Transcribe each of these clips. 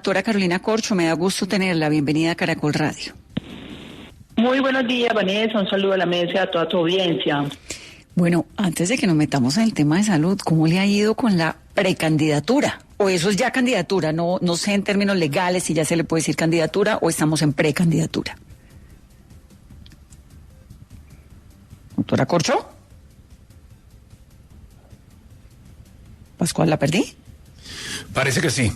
Doctora Carolina Corcho, me da gusto tenerla. Bienvenida a Caracol Radio. Muy buenos días, Vanessa. Un saludo a la mesa y a toda tu audiencia. Bueno, antes de que nos metamos en el tema de salud, ¿cómo le ha ido con la precandidatura? ¿O eso es ya candidatura? No sé en términos legales si ya se le puede decir candidatura o estamos en precandidatura. Doctora Corcho. Pascual, ¿la perdí? Parece que sí.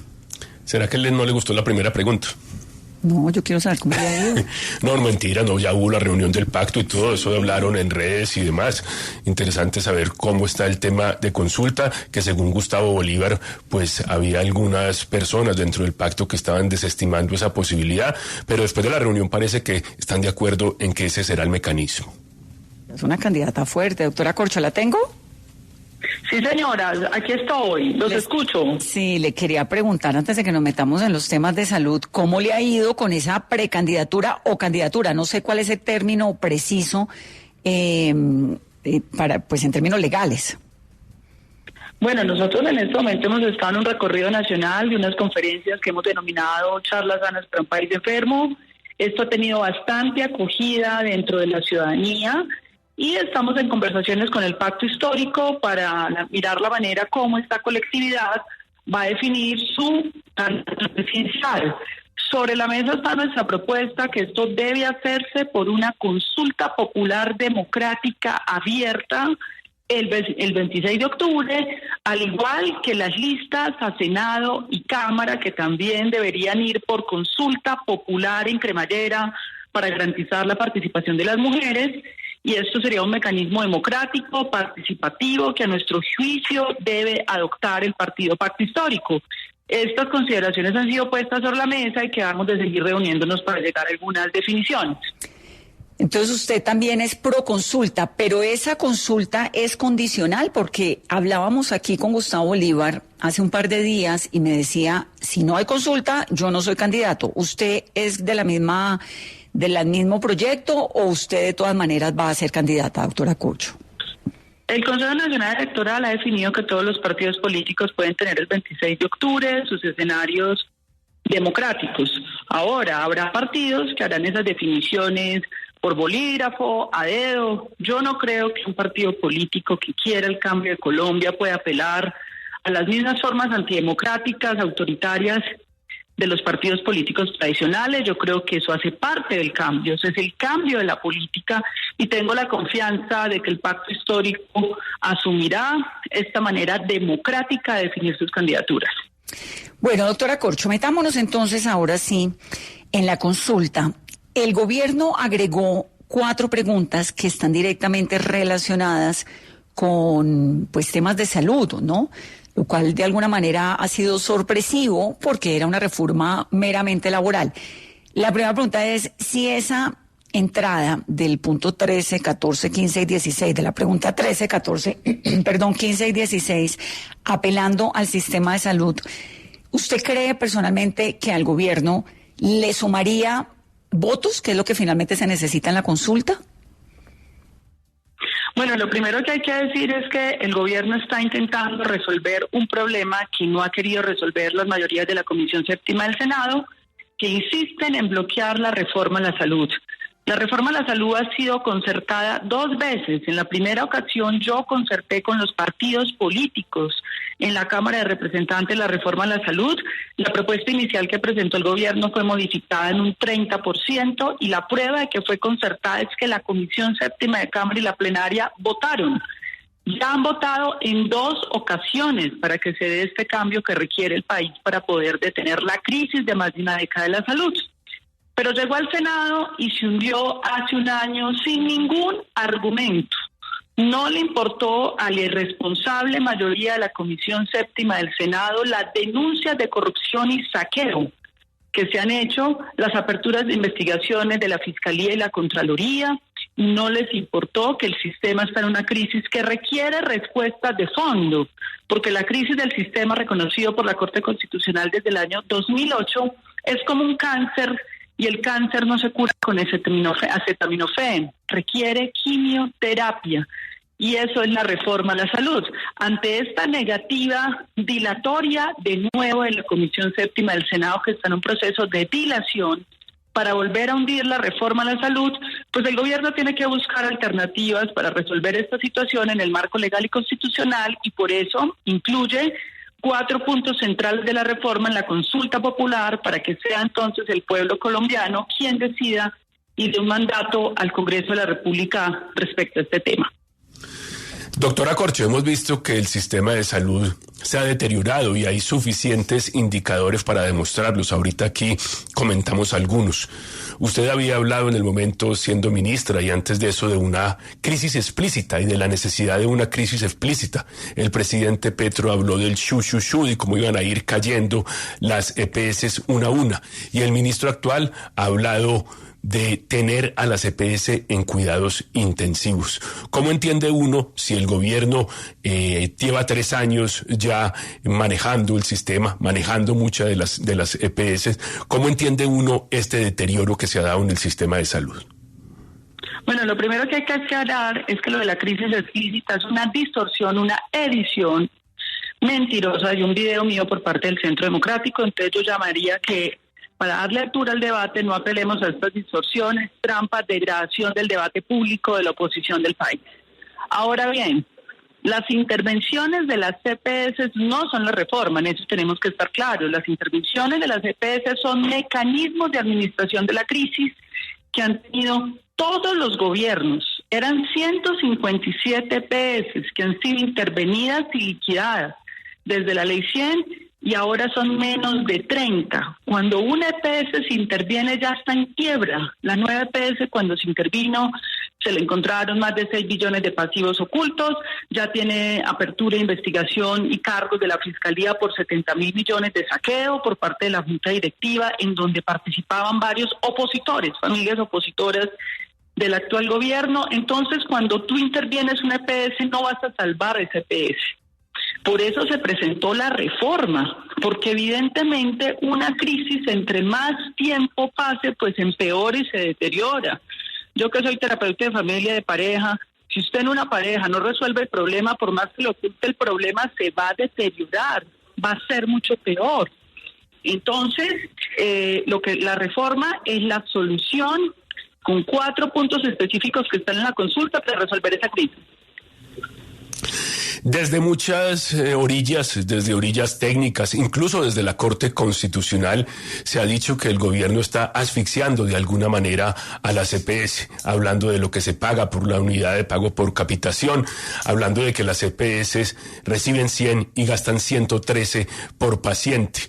¿Será que no le gustó la primera pregunta? No, yo quiero saber cómo le ha ido. No, mentira, no, ya hubo la reunión del pacto y todo eso, hablaron en redes y demás. Interesante saber cómo está el tema de consulta, que según Gustavo Bolívar, pues había algunas personas dentro del pacto que estaban desestimando esa posibilidad, pero después de la reunión parece que están de acuerdo en que ese será el mecanismo. Es una candidata fuerte. Doctora Corcho, ¿la tengo? Sí, señora, aquí estoy, los escucho. Sí, le quería preguntar antes de que nos metamos en los temas de salud, ¿cómo le ha ido con esa precandidatura o candidatura? No sé cuál es el término preciso para, pues en términos legales. Bueno, nosotros en este momento hemos estado en un recorrido nacional de unas conferencias que hemos denominado Charlas Sanas para un País Enfermo. Esto ha tenido bastante acogida dentro de la ciudadanía. Y estamos en conversaciones con el Pacto Histórico para mirar la manera como esta colectividad va a definir su candidato presidencial. Sobre la mesa está nuestra propuesta que esto debe hacerse por una consulta popular democrática abierta el 26 de octubre, al igual que las listas a Senado y Cámara, que también deberían ir por consulta popular en cremallera para garantizar la participación de las mujeres. Y esto sería un mecanismo democrático, participativo, que a nuestro juicio debe adoptar el Partido Pacto Histórico. Estas consideraciones han sido puestas sobre la mesa y quedamos de seguir reuniéndonos para llegar a algunas definiciones. Entonces usted también es pro consulta, pero esa consulta es condicional, porque hablábamos aquí con Gustavo Bolívar hace un par de días y me decía, si no hay consulta, yo no soy candidato. ¿Usted es del mismo proyecto o usted de todas maneras va a ser candidata, doctora Corcho? El Consejo Nacional Electoral ha definido que todos los partidos políticos pueden tener el 26 de octubre sus escenarios democráticos. Ahora, habrá partidos que harán esas definiciones por bolígrafo, a dedo. Yo no creo que un partido político que quiera el cambio de Colombia pueda apelar a las mismas formas antidemocráticas, autoritarias de los partidos políticos tradicionales. Yo creo que eso hace parte del cambio, eso es el cambio de la política y tengo la confianza de que el Pacto Histórico asumirá esta manera democrática de definir sus candidaturas. Bueno, doctora Corcho, metámonos entonces ahora sí en la consulta. El gobierno agregó 4 preguntas que están directamente relacionadas con pues temas de salud, ¿no? Lo cual de alguna manera ha sido sorpresivo porque era una reforma meramente laboral. La primera pregunta es si esa entrada del punto 13, 14, 15 y 16, de la pregunta 13, 14, 15 y 16, apelando al sistema de salud, ¿usted cree personalmente que al gobierno le sumaría votos, que es lo que finalmente se necesita en la consulta? Bueno, lo primero que hay que decir es que el gobierno está intentando resolver un problema que no ha querido resolver las mayorías de la Comisión Séptima del Senado, que insisten en bloquear la reforma a la salud. La reforma a la salud ha sido concertada 2 veces. En la primera ocasión yo concerté con los partidos políticos en la Cámara de Representantes la reforma a la salud. La propuesta inicial que presentó el gobierno fue modificada en un 30% y la prueba de que fue concertada es que la Comisión Séptima de Cámara y la plenaria votaron. Ya han votado en 2 ocasiones para que se dé este cambio que requiere el país para poder detener la crisis de más de una década de la salud. Pero llegó al Senado y se hundió hace un año sin ningún argumento. No le importó a la irresponsable mayoría de la Comisión Séptima del Senado las denuncias de corrupción y saqueo que se han hecho, las aperturas de investigaciones de la Fiscalía y la Contraloría. No les importó que el sistema está en una crisis que requiere respuestas de fondo, porque la crisis del sistema reconocido por la Corte Constitucional desde el año 2008 es como un cáncer. Y el cáncer no se cura con acetaminofén, requiere quimioterapia. Y eso es la reforma a la salud. Ante esta negativa dilatoria de nuevo de la Comisión Séptima del Senado, que está en un proceso de dilación para volver a hundir la reforma a la salud, pues el gobierno tiene que buscar alternativas para resolver esta situación en el marco legal y constitucional, y por eso incluye 4 puntos centrales de la reforma en la consulta popular, para que sea entonces el pueblo colombiano quien decida y dé un mandato al Congreso de la República respecto a este tema. Doctora Corcho, hemos visto que el sistema de salud se ha deteriorado y hay suficientes indicadores para demostrarlos. Ahorita aquí comentamos algunos. Usted había hablado en el momento siendo ministra y antes de eso de una crisis explícita y de la necesidad de una crisis explícita. El presidente Petro habló del shu y cómo iban a ir cayendo las EPS una a una. Y el ministro actual ha hablado de tener a las EPS en cuidados intensivos. ¿Cómo entiende uno, si el gobierno lleva 3 años ya manejando el sistema, manejando muchas de las EPS, cómo entiende uno este deterioro que se ha dado en el sistema de salud? Bueno, lo primero que hay que aclarar es que lo de la crisis explícita es una distorsión, una edición mentirosa de un video mío por parte del Centro Democrático. Entonces yo llamaría que, para darle altura al debate, no apelemos a estas distorsiones, trampas, degradación del debate público de la oposición del país. Ahora bien, las intervenciones de las EPS no son la reforma, en eso tenemos que estar claros. Las intervenciones de las EPS son mecanismos de administración de la crisis que han tenido todos los gobiernos. Eran 157 EPS que han sido intervenidas y liquidadas desde la Ley 100, y ahora son menos de 30. Cuando una EPS se interviene ya está en quiebra. La nueva EPS, cuando se intervino, se le encontraron más de 6 billones de pasivos ocultos, ya tiene apertura de investigación y cargos de la Fiscalía por 70.000 millones de saqueo por parte de la Junta Directiva, en donde participaban varios opositores, familias opositoras del actual gobierno. Entonces, cuando tú intervienes una EPS, no vas a salvar esa EPS. Por eso se presentó la reforma, porque evidentemente una crisis, entre más tiempo pase, pues empeora y se deteriora. Yo, que soy terapeuta de familia, de pareja, si usted en una pareja no resuelve el problema, por más que lo oculte, el problema se va a deteriorar, va a ser mucho peor. Entonces, la reforma es la solución, con 4 puntos específicos que están en la consulta para resolver esa crisis. Desde muchas orillas, desde orillas técnicas, incluso desde la Corte Constitucional, se ha dicho que el gobierno está asfixiando de alguna manera a las EPS, hablando de lo que se paga por la unidad de pago por capitación, hablando de que las EPS reciben 100 y gastan 113 por paciente.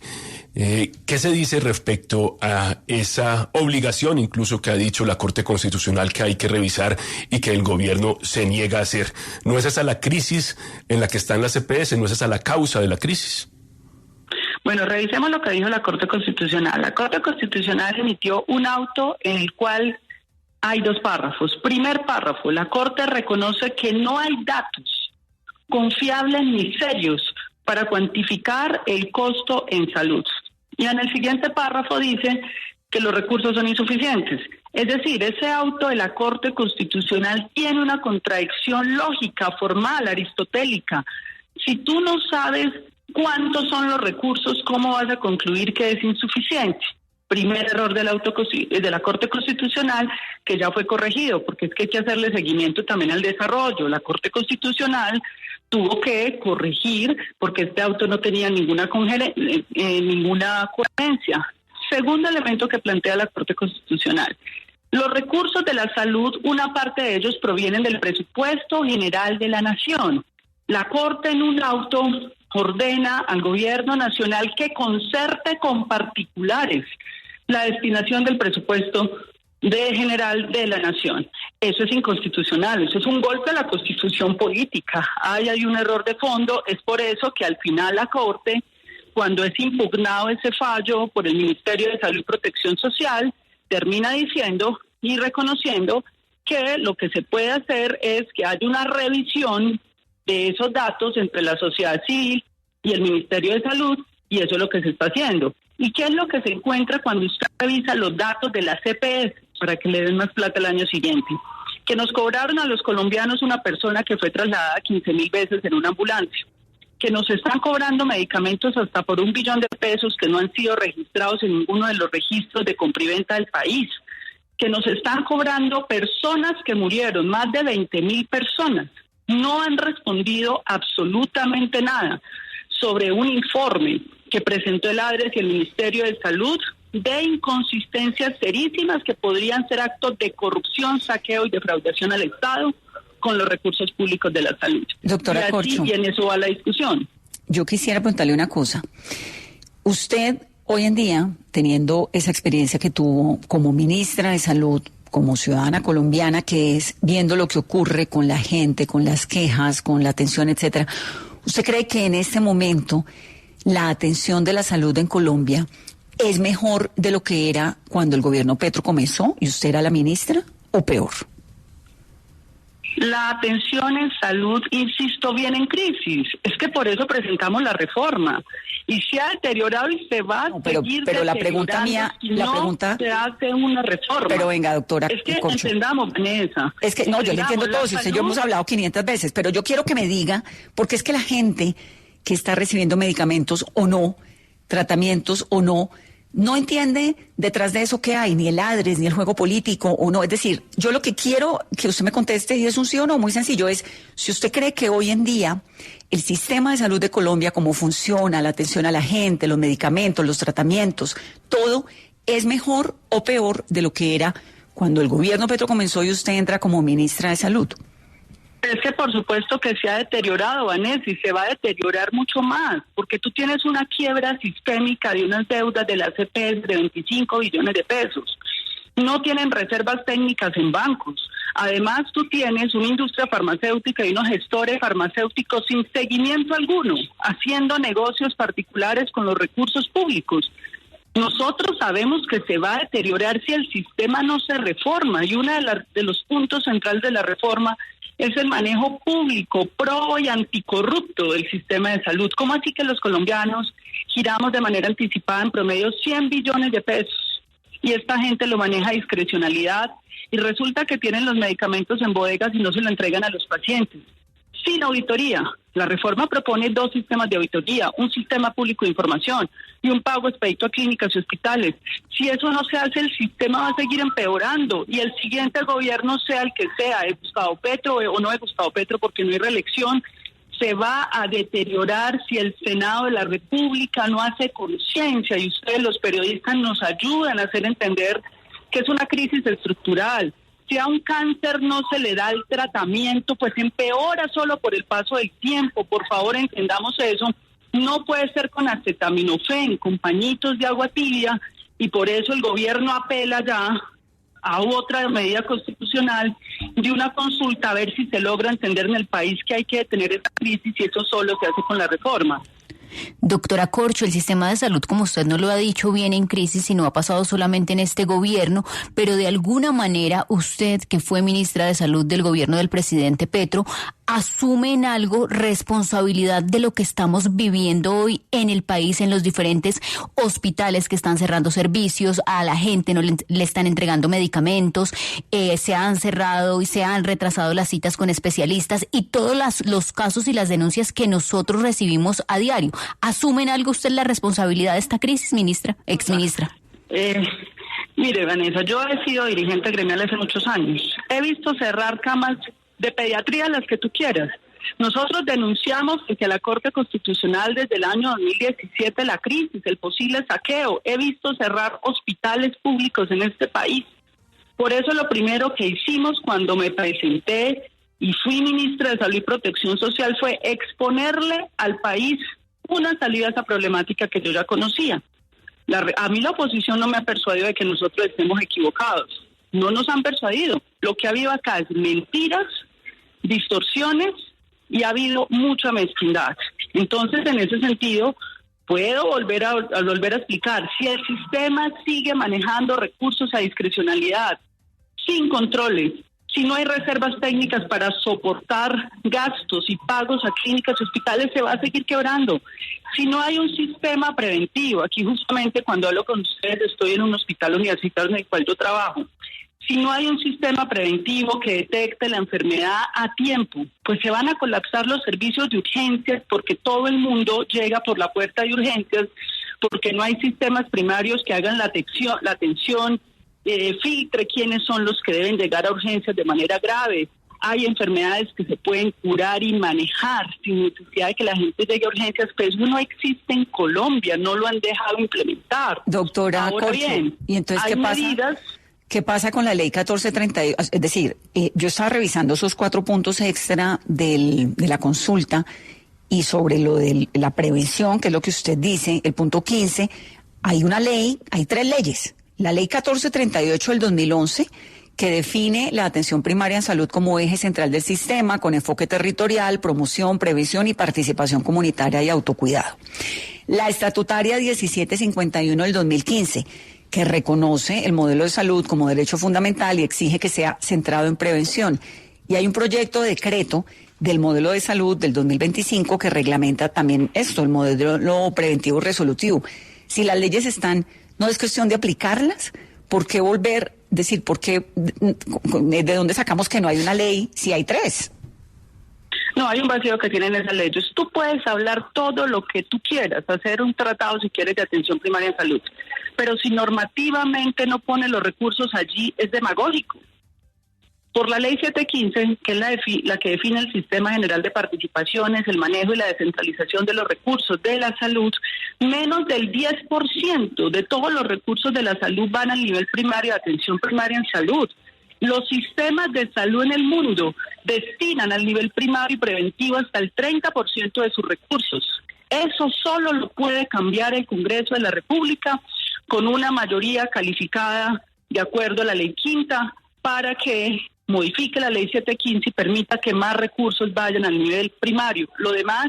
¿Qué se dice respecto a esa obligación, incluso que ha dicho la Corte Constitucional, que hay que revisar y que el gobierno se niega a hacer? ¿No es esa la crisis en la que están las EPS? ¿No es esa la causa de la crisis? Bueno, revisemos lo que dijo la Corte Constitucional. La Corte Constitucional emitió un auto en el cual hay 2 párrafos. Primer párrafo, la Corte reconoce que no hay datos confiables ni serios para cuantificar el costo en salud. Y en el siguiente párrafo dice que los recursos son insuficientes. Es decir, ese auto de la Corte Constitucional tiene una contradicción lógica, formal, aristotélica. Si tú no sabes cuántos son los recursos, ¿cómo vas a concluir que es insuficiente? Primer error de la Corte Constitucional, que ya fue corregido, porque es que hay que hacerle seguimiento también al desarrollo. La Corte Constitucional tuvo que corregir porque este auto no tenía ninguna coherencia. Segundo elemento que plantea la Corte Constitucional: los recursos de la salud, una parte de ellos provienen del presupuesto general de la nación. La Corte, en un auto, ordena al gobierno nacional que concerte con particulares la destinación del presupuesto general de la nación. Eso es inconstitucional, eso es un golpe a la Constitución política. Hay un error de fondo. Es por eso que al final la Corte, cuando es impugnado ese fallo por el Ministerio de Salud y Protección Social, termina diciendo y reconociendo que lo que se puede hacer es que haya una revisión de esos datos entre la sociedad civil y el Ministerio de Salud, y eso es lo que se está haciendo. ¿Y qué es lo que se encuentra cuando usted revisa los datos de las EPS para que le den más plata el año siguiente? que nos cobraron a los colombianos una persona que fue trasladada 15.000 veces en una ambulancia, que nos están cobrando medicamentos hasta por $1 billón que no han sido registrados en ninguno de los registros de compra y venta del país, que nos están cobrando personas que murieron, más de 20.000 personas. No han respondido absolutamente nada sobre un informe que presentó el ADRES y el Ministerio de Salud de inconsistencias serísimas que podrían ser actos de corrupción, saqueo y defraudación al Estado con los recursos públicos de la salud. Doctora Corcho, y en eso va la discusión. Yo quisiera preguntarle una cosa. Usted, hoy en día, teniendo esa experiencia que tuvo como ministra de Salud, como ciudadana colombiana que es, viendo lo que ocurre con la gente, con las quejas, con la atención, etcétera, ¿usted cree que en este momento la atención de la salud en Colombia es mejor de lo que era cuando el gobierno Petro comenzó y usted era la ministra, o peor? La atención en salud, insisto, viene en crisis. Es que por eso presentamos la reforma. Y se ha deteriorado y se va a seguir pero la pregunta mía, se hace una reforma. Pero venga, doctora. Es que Corcho, entendamos, Vanessa. Es que no, yo le entiendo todo. Si usted y yo hemos hablado 500 veces, pero yo quiero que me diga, porque es que la gente que está recibiendo medicamentos o no, tratamientos o no entiende detrás de eso qué hay, ni el ADRES, ni el juego político o no. Es decir, yo lo que quiero que usted me conteste, y es un sí o no, muy sencillo, es si usted cree que hoy en día el sistema de salud de Colombia, cómo funciona, la atención a la gente, los medicamentos, los tratamientos, todo es mejor o peor de lo que era cuando el gobierno Petro comenzó y usted entra como ministra de Salud. Es que por supuesto que se ha deteriorado, Vanessa, y se va a deteriorar mucho más, porque tú tienes una quiebra sistémica de unas deudas de la CPS de 25 billones de pesos. No tienen reservas técnicas en bancos. Además, tú tienes una industria farmacéutica y unos gestores farmacéuticos sin seguimiento alguno, haciendo negocios particulares con los recursos públicos. Nosotros sabemos que se va a deteriorar si el sistema no se reforma, y uno de los puntos centrales de la reforma es el manejo público, pro y anticorrupto del sistema de salud. ¿Cómo así que los colombianos giramos de manera anticipada en promedio 100 billones de pesos? Y esta gente lo maneja a discrecionalidad y resulta que tienen los medicamentos en bodegas y no se lo entregan a los pacientes. Sin auditoría. La reforma propone 2 sistemas de auditoría, un sistema público de información y un pago expedito a clínicas y hospitales. Si eso no se hace, el sistema va a seguir empeorando y el siguiente gobierno, sea el que sea, de Gustavo Petro o no de Gustavo Petro, porque no hay reelección, se va a deteriorar si el Senado de la República no hace conciencia y ustedes, los periodistas, nos ayudan a hacer entender que es una crisis estructural. Si a un cáncer no se le da el tratamiento, pues empeora solo por el paso del tiempo. Por favor, entendamos eso. No puede ser con acetaminofén, con pañitos de agua tibia, y por eso el gobierno apela ya a otra medida constitucional de una consulta a ver si se logra entender en el país que hay que detener esta crisis, y eso solo se hace con la reforma. Doctora Corcho, el sistema de salud, como usted nos lo ha dicho, viene en crisis y no ha pasado solamente en este gobierno, pero de alguna manera usted, que fue ministra de Salud del gobierno del presidente Petro, asume en algo responsabilidad de lo que estamos viviendo hoy en el país, en los diferentes hospitales que están cerrando servicios, a la gente no le están entregando medicamentos, se han cerrado y se han retrasado las citas con especialistas y todos los casos y las denuncias que nosotros recibimos a diario. ¿Asume en algo usted la responsabilidad de esta crisis, ministra, exministra? Mire, Vanessa, yo he sido dirigente gremial hace muchos años. He visto cerrar camas de pediatría, las que tú quieras. Nosotros denunciamos que la Corte Constitucional desde el año 2017 la crisis, el posible saqueo. He visto cerrar hospitales públicos en este país. Por eso lo primero que hicimos cuando me presenté y fui ministra de Salud y Protección Social fue exponerle al país una salida a esa problemática que yo ya conocía. A mí la oposición no me ha persuadido de que nosotros estemos equivocados. No nos han persuadido. Lo que ha habido acá es mentiras, distorsiones y ha habido mucha mezquindad. Entonces, en ese sentido, puedo volver a explicar. Si el sistema sigue manejando recursos a discrecionalidad, sin controles, si no hay reservas técnicas para soportar gastos y pagos a clínicas y hospitales, se va a seguir quebrando. Si no hay un sistema preventivo, aquí justamente cuando hablo con ustedes estoy en un hospital universitario en el cual yo trabajo, Si no hay un sistema preventivo que detecte la enfermedad a tiempo, pues se van a colapsar los servicios de urgencias porque todo el mundo llega por la puerta de urgencias, porque no hay sistemas primarios que hagan la atención, filtre quiénes son los que deben llegar a urgencias de manera grave. Hay enfermedades que se pueden curar y manejar sin necesidad de que la gente llegue a urgencias, pero eso no existe en Colombia, no lo han dejado implementar. Doctora Ahora Corcho, bien, ¿y entonces hay medidas? ¿Qué pasa con la ley 1432? Es decir, yo estaba revisando esos 4 puntos extra de la consulta y sobre lo de la prevención, que es lo que usted dice, el punto 15, hay una ley, hay 3 leyes. La ley 1438 del 2011, que define la atención primaria en salud como eje central del sistema, con enfoque territorial, promoción, prevención y participación comunitaria y autocuidado. La estatutaria 1751 del 2015, que reconoce el modelo de salud como derecho fundamental y exige que sea centrado en prevención. Y hay un proyecto de decreto del modelo de salud del 2025 que reglamenta también esto, el modelo preventivo resolutivo. Si las leyes están, no es cuestión de aplicarlas, ¿por qué volver? Decir, ¿por qué? ¿De dónde sacamos que no hay una ley si hay 3? No, hay un vacío que tienen esas leyes. Tú puedes hablar todo lo que tú quieras, hacer un tratado si quieres de atención primaria en salud, pero si normativamente no pone los recursos allí, es demagógico. Por la ley 715, que es la que define el sistema general de participaciones, el manejo y la descentralización de los recursos de la salud, menos del 10% de todos los recursos de la salud van al nivel primario de atención primaria en salud. Los sistemas de salud en el mundo destinan al nivel primario y preventivo hasta el 30% de sus recursos. Eso solo lo puede cambiar el Congreso de la República con una mayoría calificada de acuerdo a la ley quinta para que modifique la ley 715 y permita que más recursos vayan al nivel primario. Lo demás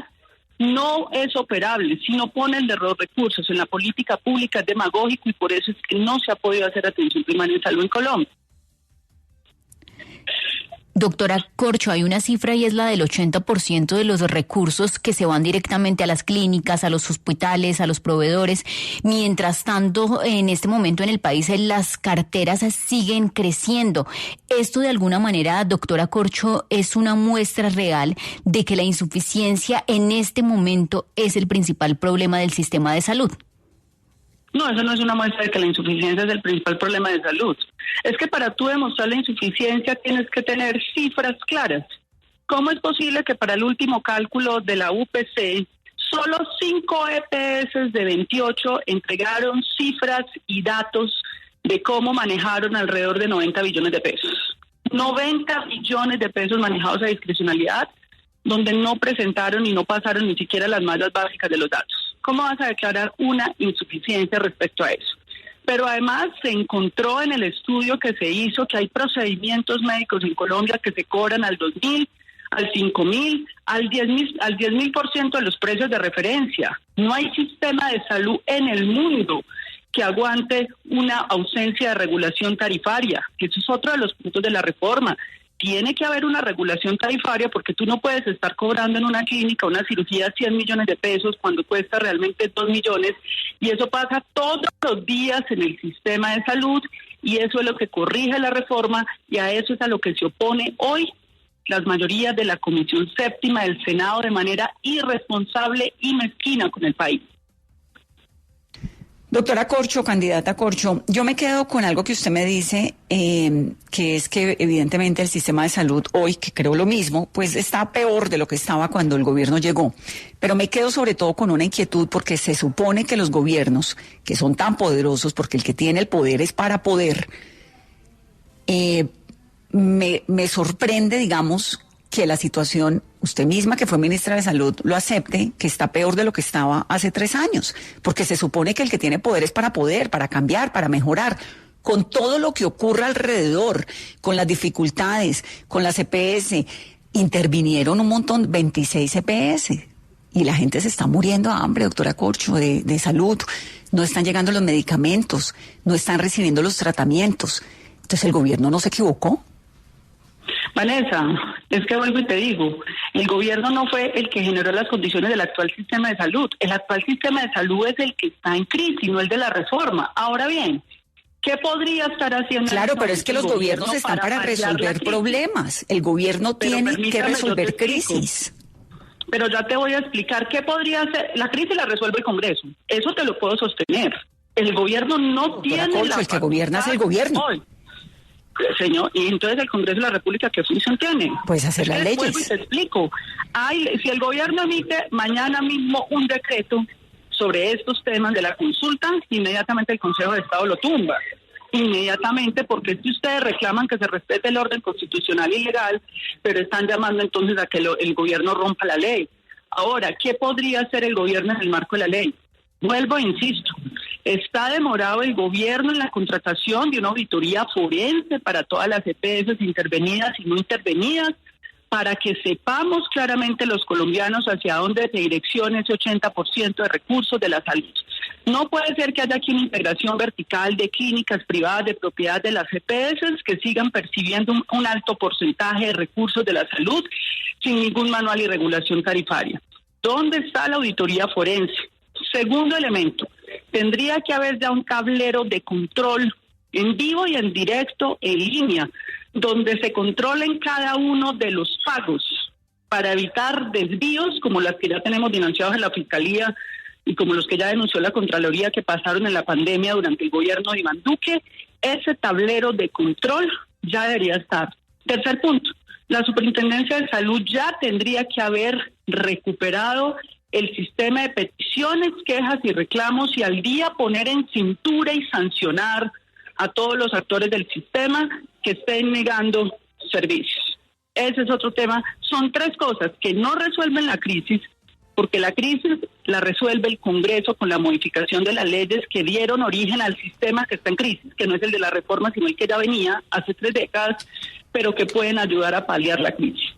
no es operable. Si no ponen de los recursos en la política pública es demagógico y por eso es que no se ha podido hacer atención primaria en salud en Colombia. Doctora Corcho, hay una cifra y es la del 80% de los recursos que se van directamente a las clínicas, a los hospitales, a los proveedores. Mientras tanto, en este momento en el país las carteras siguen creciendo. Esto de alguna manera, doctora Corcho, es una muestra real de que la insuficiencia en este momento es el principal problema del sistema de salud. No, eso no es una muestra de que la insuficiencia es el principal problema de salud. Es que para tú demostrar la insuficiencia tienes que tener cifras claras. ¿Cómo es posible que para el último cálculo de la UPC solo 5 EPS de 28 entregaron cifras y datos de cómo manejaron alrededor de 90 billones de pesos? 90 billones de pesos manejados a discrecionalidad, donde no presentaron y no pasaron ni siquiera las mallas básicas de los datos. ¿Cómo vas a declarar una insuficiencia respecto a eso? Pero además se encontró en el estudio que se hizo que hay procedimientos médicos en Colombia que se cobran al 2.000, al 5.000, al 10.000% de los precios de referencia. No hay sistema de salud en el mundo que aguante una ausencia de regulación tarifaria, que eso es otro de los puntos de la reforma. Tiene que haber una regulación tarifaria porque tú no puedes estar cobrando en una clínica una cirugía 100 millones de pesos cuando cuesta realmente 2 millones y eso pasa todos los días en el sistema de salud y eso es lo que corrige la reforma y a eso es a lo que se opone hoy las mayorías de la Comisión Séptima del Senado de manera irresponsable y mezquina con el país. Doctora Corcho, candidata Corcho, yo me quedo con algo que usted me dice, que es que evidentemente el sistema de salud hoy, que creo lo mismo, pues está peor de lo que estaba cuando el gobierno llegó. Pero me quedo sobre todo con una inquietud porque se supone que los gobiernos, que son tan poderosos, porque el que tiene el poder es para poder, me sorprende, digamos, que la situación, usted misma que fue ministra de Salud, lo acepte, que está peor de lo que estaba hace 3 años, porque se supone que el que tiene poder es para poder, para cambiar, para mejorar, con todo lo que ocurre alrededor, con las dificultades, con las EPS, intervinieron un montón, 26 EPS, y la gente se está muriendo de hambre, doctora Corcho, de salud, no están llegando los medicamentos, no están recibiendo los tratamientos, entonces el gobierno no se equivocó. Vanessa, es que vuelvo y te digo, el gobierno no fue el que generó las condiciones del actual sistema de salud. El actual sistema de salud es el que está en crisis, no el de la reforma. Ahora bien, ¿Qué podría estar haciendo? Claro, pero es que los gobiernos están para resolver problemas. El gobierno tiene que resolver crisis. Pero ya te voy a explicar qué podría hacer. La crisis la resuelve el Congreso. Eso te lo puedo sostener. El gobierno no tiene Corcho, el que gobierna es el gobierno. Hoy. Señor, y entonces el Congreso de la República, ¿qué función tiene? Pues hacer las leyes. Vuelvo y te explico. Si el gobierno emite mañana mismo un decreto sobre estos temas de la consulta, inmediatamente el Consejo de Estado lo tumba. Inmediatamente, porque si ustedes reclaman que se respete el orden constitucional y legal, pero están llamando entonces a que el gobierno rompa la ley. Ahora, ¿qué podría hacer el gobierno en el marco de la ley? Vuelvo e insisto, está demorado el gobierno en la contratación de una auditoría forense para todas las EPS intervenidas y no intervenidas, para que sepamos claramente los colombianos hacia dónde se direcciona ese 80% de recursos de la salud. No puede ser que haya aquí una integración vertical de clínicas privadas de propiedad de las EPS que sigan percibiendo un alto porcentaje de recursos de la salud sin ningún manual y regulación tarifaria. ¿Dónde está la auditoría forense? Segundo elemento, tendría que haber ya un tablero de control en vivo y en directo, en línea, donde se controlen cada uno de los pagos para evitar desvíos como las que ya tenemos denunciados en la Fiscalía y como los que ya denunció la Contraloría que pasaron en la pandemia durante el gobierno de Iván Duque. Ese tablero de control ya debería estar. Tercer punto, la Superintendencia de Salud ya tendría que haber recuperado el sistema de peticiones, quejas y reclamos y al día poner en cintura y sancionar a todos los actores del sistema que estén negando servicios. Ese es otro tema. Son tres cosas que no resuelven la crisis, porque la crisis la resuelve el Congreso con la modificación de las leyes que dieron origen al sistema que está en crisis, que no es el de la reforma, sino el que ya venía hace 3 décadas, pero que pueden ayudar a paliar la crisis.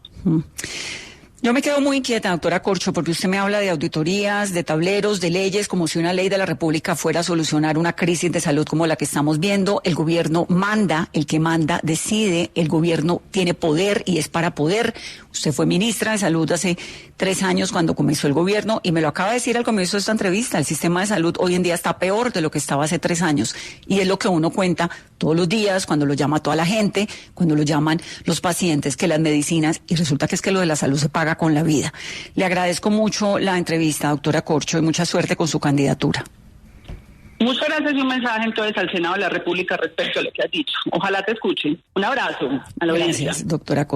Yo me quedo muy inquieta, doctora Corcho, porque usted me habla de auditorías, de tableros, de leyes, como si una ley de la República fuera a solucionar una crisis de salud como la que estamos viendo. El gobierno manda, el que manda decide, el gobierno tiene poder y es para poder. Usted fue ministra de Salud hace 3 años cuando comenzó el gobierno y me lo acaba de decir al comienzo de esta entrevista. El sistema de salud hoy en día está peor de lo que estaba hace 3 años y es lo que uno cuenta todos los días cuando lo llama toda la gente, cuando lo llaman los pacientes, que las medicinas, y resulta que es que lo de la salud se paga con la vida. Le agradezco mucho la entrevista, doctora Corcho, y mucha suerte con su candidatura. Muchas gracias y un mensaje entonces al Senado de la República respecto a lo que has dicho. Ojalá te escuchen. Un abrazo a la audiencia. Gracias, doctora Corcho.